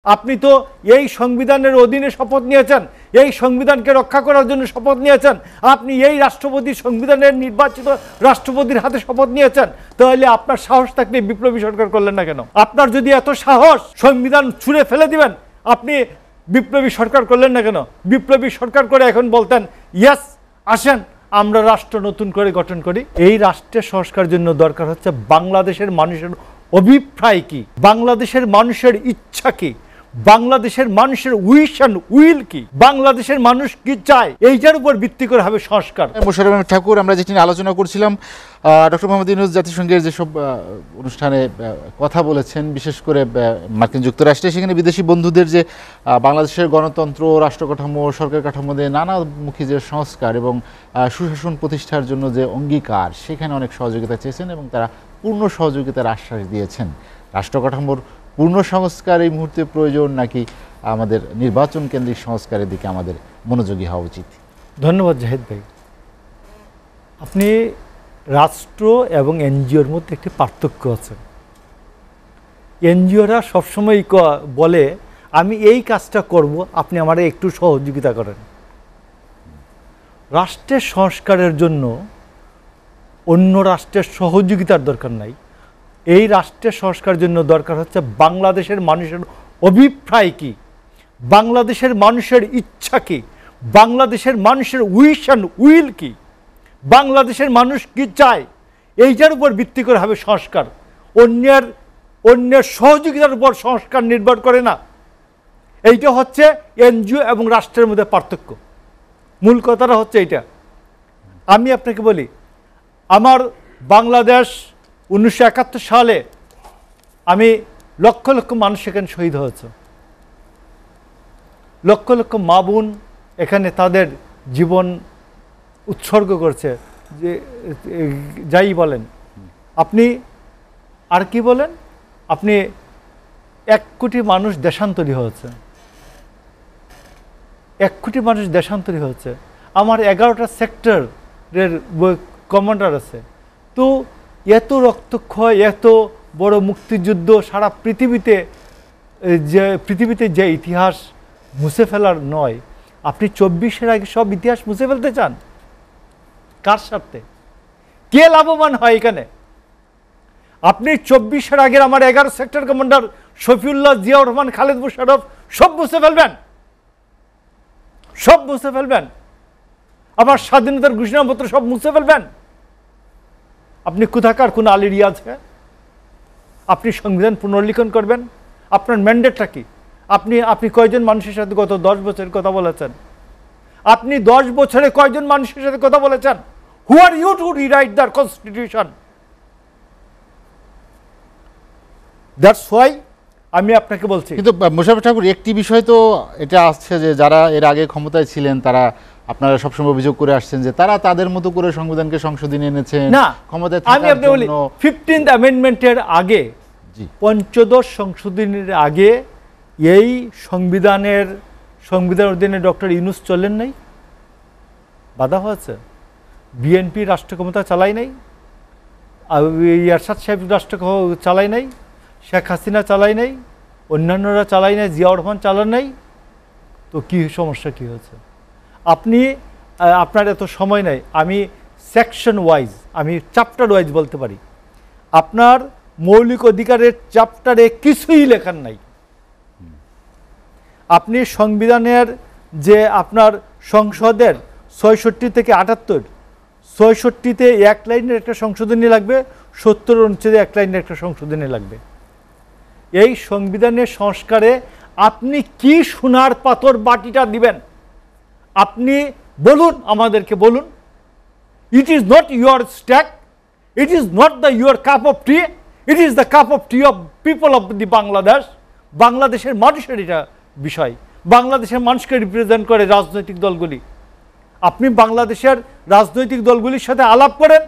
আপনি তো এই সংবিধানের অধীনে শপথ নিয়েছেন, এই সংবিধানকে রক্ষা করার জন্য শপথ নিয়েছেন, আপনি এই রাষ্ট্রপতি সংবিধানের নির্বাচিত রাষ্ট্রপতির হাতে শপথ নিয়েছেন, তাহলে আপনার সাহস থাকলে বিপ্লবী সরকার করলেন না কেন? আপনার যদি এত সাহস সংবিধান ছুঁড়ে ফেলে দিবেন, আপনি বিপ্লবী সরকার করলেন না কেন? বিপ্লবী সরকার করে এখন বলতেন ইয়েস আসেন আমরা রাষ্ট্র নতুন করে গঠন করি। এই রাষ্ট্রের সংস্কারের জন্য দরকার হচ্ছে বাংলাদেশের মানুষের অভিপ্রায় কি, বাংলাদেশের মানুষের ইচ্ছা কি, বাংলাদেশের মানুষের উইশ অ্যান্ড উইল কি, বাংলাদেশের মানুষ কি চায়, এইটার উপর ভিত্তি করে হবে সংস্কার। মোশাররফ আহমেদ ঠাকুর, আমরা যেটি নিয়ে আলোচনা করছিলাম, ডক্টর মোহাম্মদ ইউনূস জাতিসংঘের যেসব অনুষ্ঠানে কথা বলেছেন, বিশেষ করে মার্কিন যুক্তরাষ্ট্রে, সেখানে বিদেশি বন্ধুদের যে বাংলাদেশের গণতন্ত্র, রাষ্ট্র কাঠামো, সরকার কাঠামোতে নানামুখী যে সংস্কার এবং সুশাসন প্রতিষ্ঠার জন্য যে অঙ্গীকার, সেখানে অনেক সহযোগিতা চেয়েছেন এবং তারা পূর্ণ সহযোগিতার আশ্বাস দিয়েছেন। রাষ্ট্র কাঠামোর পূর্ণ সংস্কার এই মুহূর্তে প্রয়োজন, নাকি আমাদের নির্বাচন কেন্দ্রিক সংস্কারের দিকে আমাদের মনোযোগী হওয়া উচিত? ধন্যবাদ জাহিদ ভাই। আপনি রাষ্ট্র এবং এনজিওর মধ্যে একটি পার্থক্য আছে। এনজিওরা সবসময় বলে আমি এই কাজটা করব, আপনি আমারে একটু সহযোগিতা করেন। রাষ্ট্রের সংস্কারের জন্য অন্য রাষ্ট্রের সহযোগিতার দরকার নাই। এই রাষ্ট্রের সংস্কারের জন্য দরকার হচ্ছে বাংলাদেশের মানুষের অভিপ্রায় কি, বাংলাদেশের মানুষের ইচ্ছা কি, বাংলাদেশের মানুষের উইশ অ্যান্ড উইল কি, বাংলাদেশের মানুষ কি চায়, এইটার উপর ভিত্তি করে হবে সংস্কার। অন্যের সহযোগিতার উপর সংস্কার নির্ভর করে না। এইটা হচ্ছে এনজিও এবং রাষ্ট্রের মধ্যে পার্থক্য। মূল কথাটা হচ্ছে এইটা। আমি আপনাকে বলি, আমার বাংলাদেশ 1971 সালে আমি লক্ষ লক্ষ মানুষ এখানে শহীদ হয়েছে, লক্ষ লক্ষ মা বোন এখানে তাদের জীবন উৎসর্গ করছে। যে যাই বলেন আপনি, আর কি বলেন আপনি, 1 কোটি মানুষ দেশান্তরী হয়েছে, 1 কোটি মানুষ দেশান্তরী হয়েছে। আমার 11টা সেক্টরের কমান্ডার আছে। তো এত রক্তক্ষয়, এত বড় মুক্তিযুদ্ধ সারা পৃথিবীতে যে ইতিহাস মুছে ফেলার নয়, আপনি 24-এর আগে সব ইতিহাস মুছে ফেলতে চান? কার স্বার্থে? কে লাভবান হয় এখানে? আপনি 24-এর আগের আমার 11 সেক্টর কমান্ডার শফিউল্লাহ, জিয়াউর রহমান, খালেদ মোশাররফ সব মুছে ফেলবেন, সব মুছে ফেলবেন। আমার স্বাধীনতার ঘোষণাপত্র সব মুছে ফেলবেন। আপনি কোথাকার কোন আলী রিয়াজ? আপনি সংবিধান পুনর্লিখন করবেন? আপনার ম্যান্ডেটটা কি? আপনি কয়জন মানুষের সাথে গত 10 বছরের কথা বলেছেন? আপনি 10 বছরে কয়জন মানুষের সাথে কথা বলেছেন? Who are you to rewrite the constitution? That's why আমি আপনাকে বলছি। কিন্তু মোশাররফ ঠাকুর, একটি বিষয় তো এটা আসছে যে যারা এর আগে ক্ষমতায় ছিলেন তারা, আপনারা সবসময় অভিযোগ করে আসছেন যে তারা তাদের মতো করে সংবিধানকে সংশোধনে এনেছেন। না, ক্ষমতায় আমি আপনি বলি 15th অ্যামেন্ডমেন্টের আগে, 15 সংশোধনীর আগে এই সংবিধানের অধীনে ডক্টর ইউনূস চলেন নাই, বাধা হয়েছে। বিএনপি রাষ্ট্র ক্ষমতা চালাই নাই, এরশাদ সাহেব রাষ্ট্র চালাই নাই, শেখ হাসিনা চালাই নাই, অন্যান্যরা চালাই নাই, জিয়াউর রহমান চালান নাই। তো কি সমস্যা কি হয়েছে? আপনার এত সময় নাই, আমি সেকশন ওয়াইজ, আমি চ্যাপ্টার ওয়াইজ বলতে পারি। আপনার মৌলিক অধিকারের চ্যাপ্টারে কিছুই লেখার নাই। আপনি সংবিধানের যে আপনার সংসদের 66 থেকে 78, 66-তে 1 লাইনের একটা সংশোধনী লাগবে, 70 অনুচ্ছেদে 1 লাইনের একটা সংশোধনী লাগবে। এই সংবিধানের সংস্কারে আপনি কি সোনার পাথর বাটিটা দিবেন? আপনি বলুন, আমাদেরকে বলুন। It is not your stack, it is not the your cup of T, it is the cup of T of people of the Bangladesh. বাংলাদেশের মানুষের এটা বিষয়। বাংলাদেশের মানুষকে রিপ্রেজেন্ট করে রাজনৈতিক দলগুলি। আপনি বাংলাদেশের রাজনৈতিক দলগুলির সাথে আলাপ করেন,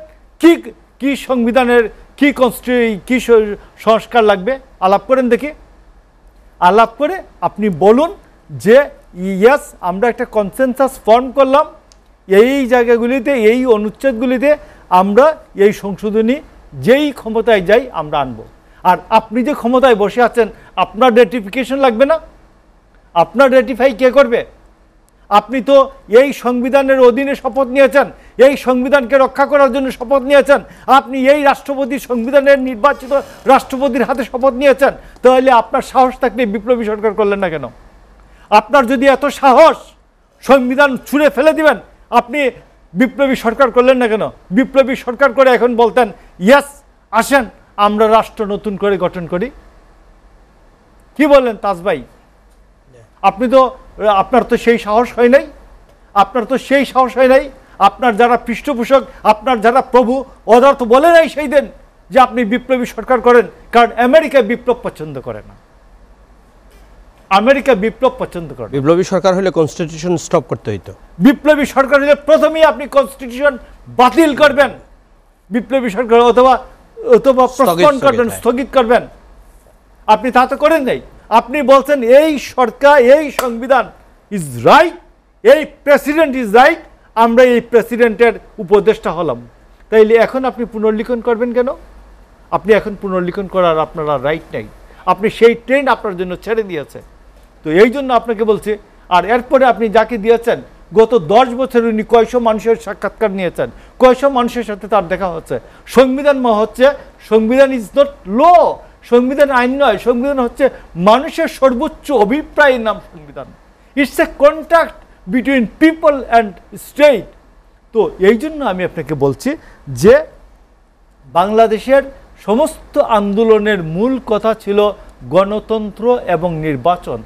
কি সংবিধানের কি সংস্কার লাগবে, আলাপ করেন দেখি। আলাপ করে আপনি বলুন যে ইয়েস আমরা একটা কনসেনসাস ফর্ম করলাম, এই জায়গাগুলিতে, এই অনুচ্ছেদগুলিতে আমরা এই সংশোধনী যেই ক্ষমতায় যাই আমরা আনব। আর আপনি যে ক্ষমতায় বসে আছেন আপনার রেটিফিকেশন লাগবে না? আপনার রেটিফাই কে করবে? আপনি তো এই সংবিধানের অধীনে শপথ নিয়েছেন, এই সংবিধানকে রক্ষা করার জন্য শপথ নিয়েছেন, আপনি এই রাষ্ট্রপতি সংবিধানের নির্বাচিত রাষ্ট্রপতির হাতে শপথ নিয়েছেন, তাহলে আপনার সাহস থাকলে বিপ্লবী সরকার করলেন না কেন? আপনার যদি এত সাহস সংবিধান ছুঁড়ে ফেলে দিবেন, আপনি বিপ্লবী সরকার করলেন না কেন? বিপ্লবী সরকার করে এখন বলতেন ইয়েস আসেন আমরা রাষ্ট্র নতুন করে গঠন করি। কি বললেন তাজ ভাই? আপনি তো আপনার তো সেই সাহস হয় নাই, আপনার তো সেই সাহস হয় নাই। আপনার যারা পৃষ্ঠপোষক, আপনার যারা প্রভু, ওরা তো বলে নাই সেই দিন যে আপনি বিপ্লবী সরকার করেন, কারণ আমেরিকা বিপ্লব পছন্দ করে না। আমেরিকা বিপ্লব পছন্দ করে। বিপ্লবী সরকার হলে কনস্টিটিউশন স্টপ করতে হইতো। বিপ্লবী সরকার হলে প্রথমেই আপনি কনস্টিটিউশন বাতিল করবেন, বিপ্লবী সরকার, অথবা প্রস্তাবন করবেন, স্থগিত করবেন। আপনি তা তো করেন নাই। আপনি বলছেন এই সরকার, এই সংবিধান ইজ রাইট, এই প্রেসিডেন্ট ইজ রাইট, আমরা এই প্রেসিডেন্টের উপদেষ্টা হলাম। তাইলে এখন আপনি পুনর্লিখন করবেন কেন? আপনি এখন পুনর্লিখন করার আপনার রাইট নেই। আপনি সেই ট্রেন্ড আপনার জন্য ছেড়ে দিয়েছে। তো এই জন্য আপনাকে বলছি। আর এরপরে আপনি যাকে দিয়েছেন, গত 10 বছর উনি কয়শো মানুষের সাক্ষাৎকার নিয়েছেন, কয়শো মানুষের সাথে তার দেখা হচ্ছে। সংবিধান হচ্ছে, সংবিধান ইজ নট ল, সংবিধান আইন নয়, সংবিধান হচ্ছে মানুষের সর্বোচ্চ অভিপ্রায়ের নাম সংবিধান। It's a contact between people and state. তো এই জন্য আমি আপনাকে বলছি যে বাংলাদেশের সমস্ত আন্দোলনের মূল কথা ছিল গণতন্ত্র এবং নির্বাচন।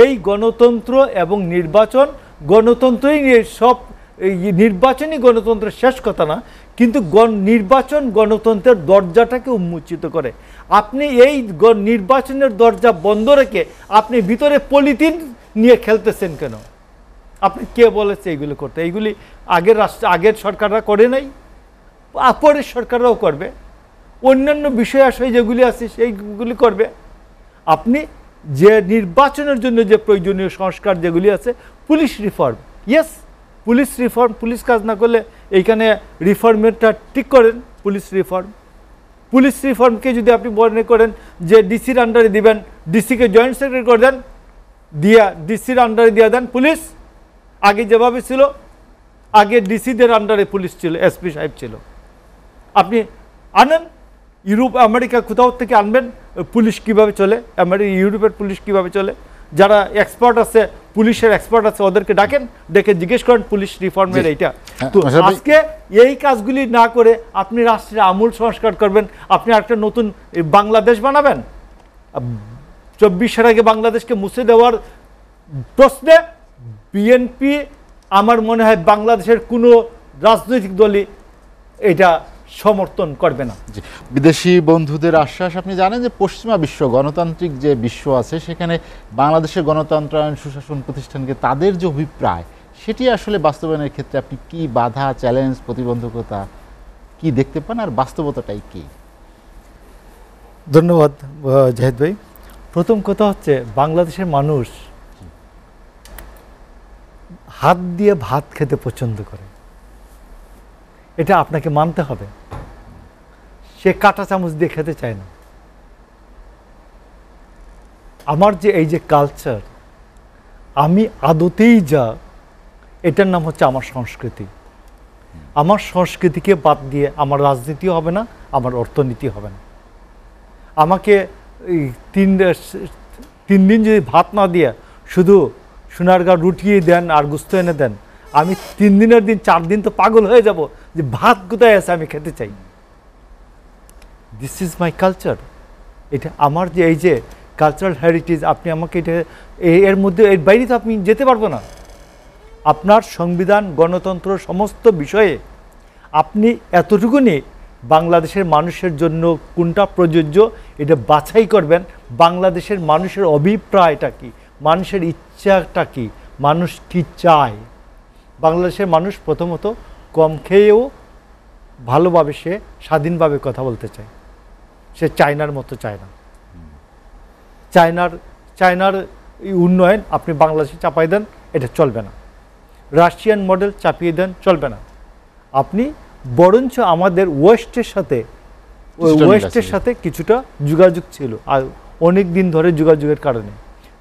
এই গণতন্ত্র এবং নির্বাচন, গণতন্ত্রই সব, নির্বাচনই গণতন্ত্রের শেষ কথা না, কিন্তু নির্বাচন গণতন্ত্রের দরজাটাকে উন্মোচিত করে। আপনি এই নির্বাচনের দরজা বন্ধ রেখে আপনি ভিতরে পলিথিন নিয়ে খেলতেছেন কেন? আপনি কে বলেছে এইগুলো করতে? এইগুলি আগের সরকাররা করে নাই, পরের সরকাররাও করবে। অন্যান্য বিষয় আসলে যেগুলি আছে সেইগুলি করবে। আপনি যে নির্বাচনের জন্য যে প্রয়োজনীয় সংস্কার যেগুলি আছে, police reform, yes police reform, police কাজ না করলে এইখানে রিফর্মেরটা ঠিক করেন। পুলিশ রিফর্মকে যদি আপনি মনে করেন যে ডিসির আন্ডারে দিবেন, ডিসিকে জয়েন্ট সেক্রেটারি করে দেন, দিয়া ডিসির আন্ডারে দিয়ে দেন পুলিশ। আগে যেভাবে ছিল, আগে ডিসিদের আন্ডারে পুলিশ ছিল, এসপি সাহেব ছিল। আপনি আনেন ইউরোপ আমেরিকা কোথাও থেকে আনবেন পুলিশ কিভাবে চলে, ইউরোপের পুলিশ কিভাবে চলে, যারা এক্সপার্ট আছে, পুলিশের এক্সপার্ট আছে, ওদেরকে ডাকেন, ডেকে জিজ্ঞেস করেন পুলিশ রিফর্মের এইটা। তো আজকে এই কাজগুলি না করে আপনি রাষ্ট্রের আমূল সংস্কার করবেন, আপনি একটা নতুন বাংলাদেশ বানাবেন। 24 আগে বাংলাদেশকে মুছে দেওয়ার প্রশ্নে বিএনপি, আমার মনে হয় বাংলাদেশের কোনো রাজনৈতিক দলই এটা সমর্থন করবে না। বিদেশি বন্ধুদের আশ্বাস, আপনি জানেন যে পশ্চিমা বিশ্ব, গণতান্ত্রিক যে বিশ্ব আছে, সেখানে বাংলাদেশের গণতন্ত্রায়ন সুশাসন প্রতিষ্ঠানকে তাদের যে অভিপ্রায়, সেটি আসলে বাস্তবায়নের ক্ষেত্রে আপনি কি বাধা, চ্যালেঞ্জ, প্রতিবন্ধকতা কি দেখতে পান, আর বাস্তবতাটাই কি? ধন্যবাদ জাহিদ ভাই। প্রথম কথা হচ্ছে, বাংলাদেশের মানুষ হাত দিয়ে ভাত খেতে পছন্দ করে, এটা আপনাকে মানতে হবে। সে কাঁটা চামচ দিয়ে খেতে চায় না। আমার যে এই যে কালচার, আমি আদতেই যা, এটার নাম হচ্ছে আমার সংস্কৃতি। আমার সংস্কৃতিকে বাদ দিয়ে আমার রাজনীতিও হবে না, আমার অর্থনীতি হবে না। আমাকে 3 দিন যদি ভাত না দিয়ে শুধু সোনারগাঁ রুটিয়ে দেন আর গুস্ত এনে দেন, আমি 3 দিনের দিন 4 দিন তো পাগল হয়ে যাব যে ভাত কোথায় আছে, আমি খেতে চাই। This is my culture. এটা আমার যে এই যে কালচারাল হেরিটেজ, আপনি আমাকে এটা এর মধ্যে, এর বাইরে তো আপনি যেতে পারবো না। আপনার সংবিধান, গণতন্ত্র সমস্ত বিষয়ে আপনি এতটুকুনি বাংলাদেশের মানুষের জন্য কোনটা প্রযোজ্য এটা বাছাই করবেন। বাংলাদেশের মানুষের অভিপ্রায়টা কি, মানুষের ইচ্ছাটা কি, মানুষ কি চায়। বাংলাদেশের মানুষ প্রথমত কম খেয়েও ভালোভাবে সে স্বাধীনভাবে কথা বলতে চায়। সে চায়নার মতো চায় না। চায়নার উন্নয়ন আপনি বাংলাদেশে চাপাই দেন, এটা চলবে না। রাশিয়ান মডেল চাপিয়ে দেন, চলবে না। আপনি বরঞ্চ আমাদের ওয়েস্টের সাথে ওই কিছুটা মিল ওয়েস্টের আছে। সাথে কিছুটা যোগাযোগ ছিল আর অনেক দিন ধরে যোগাযোগের কারণে।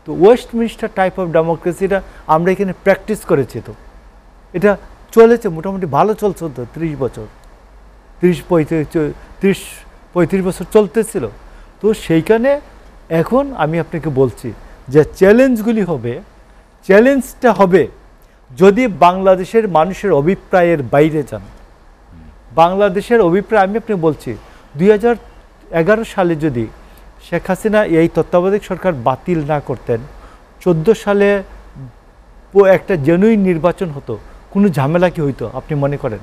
তো ওয়েস্টমিনিস্টার টাইপ অফ ডেমোক্রেসিটা আমরা এখানে প্র্যাকটিস করেছি। তো এটা চলেছে মোটামুটি ভালো চলছে তো 30 বছর 30-35 বছর চলতেছিল। তো সেইখানে এখন আমি আপনাকে বলছি যে চ্যালেঞ্জগুলি হবে, চ্যালেঞ্জটা হবে যদি বাংলাদেশের মানুষের অভিপ্রায়ের বাইরে যান। বাংলাদেশের অভিপ্রায় আমি আপনাকে বলছি 2011 সালে যদি শেখ হাসিনা এই তত্ত্বাবধায়ক সরকার বাতিল না করতেন, 14 সালে একটা জেনুইন নির্বাচন হতো, কোনো ঝামেলা কি হইতো আপনি মনে করেন?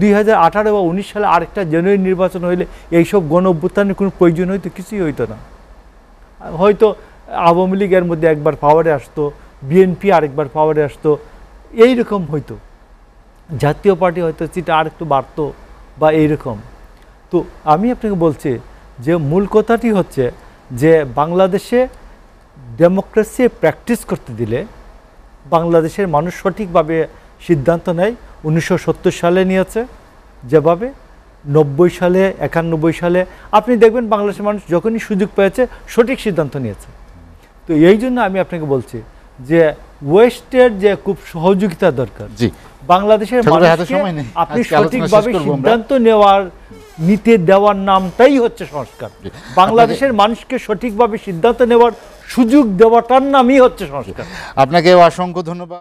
2018 বা 19 সালে আরেকটা জেনুইন নির্বাচন হইলে এইসব গণ অভ্যুত্থানের কোনো প্রয়োজন হইতো? কিছুই হইতো না। হয়তো আওয়ামী লীগের মধ্যে একবার পাওয়ারে আসতো, বিএনপি আরেকবার পাওয়ারে আসতো, এইরকম হইতো। জাতীয় পার্টি হয়তো সিটা আরেকটু বাড়তো বা এইরকম। তো আমি আপনাকে বলছি যে মূল কথাটি হচ্ছে যে বাংলাদেশে ডেমোক্রেসি প্র্যাকটিস করতে দিলে বাংলাদেশের মানুষ সঠিকভাবে সিদ্ধান্ত নেয়। 1970 সালে নিয়েছে যেভাবে, 90 সালে 91 সালে আপনি দেখবেন বাংলাদেশের মানুষ যখনই সুযোগ পেয়েছে সঠিক সিদ্ধান্ত নিয়েছে। তো এই জন্য আমি আপনাকে বলছি যে ওয়েস্টের যে খুব সহযোগিতা দরকার, জি বাংলাদেশের ছোট ভাই, হাতে মানুষকে সময় নেই। আপনি আজকে আলোচনা সঠিকভাবে শেষ করবো আমরা। সিদ্ধান্ত নিতে দেওয়ার নামটাই হচ্ছে সংস্কার। বাংলাদেশের মানুষকে সঠিকভাবে সিদ্ধান্ত নেওয়ার সুযোগ দেওয়াটার নামই হচ্ছে সংস্কার। আপনাকে অসংখ্য ধন্যবাদ।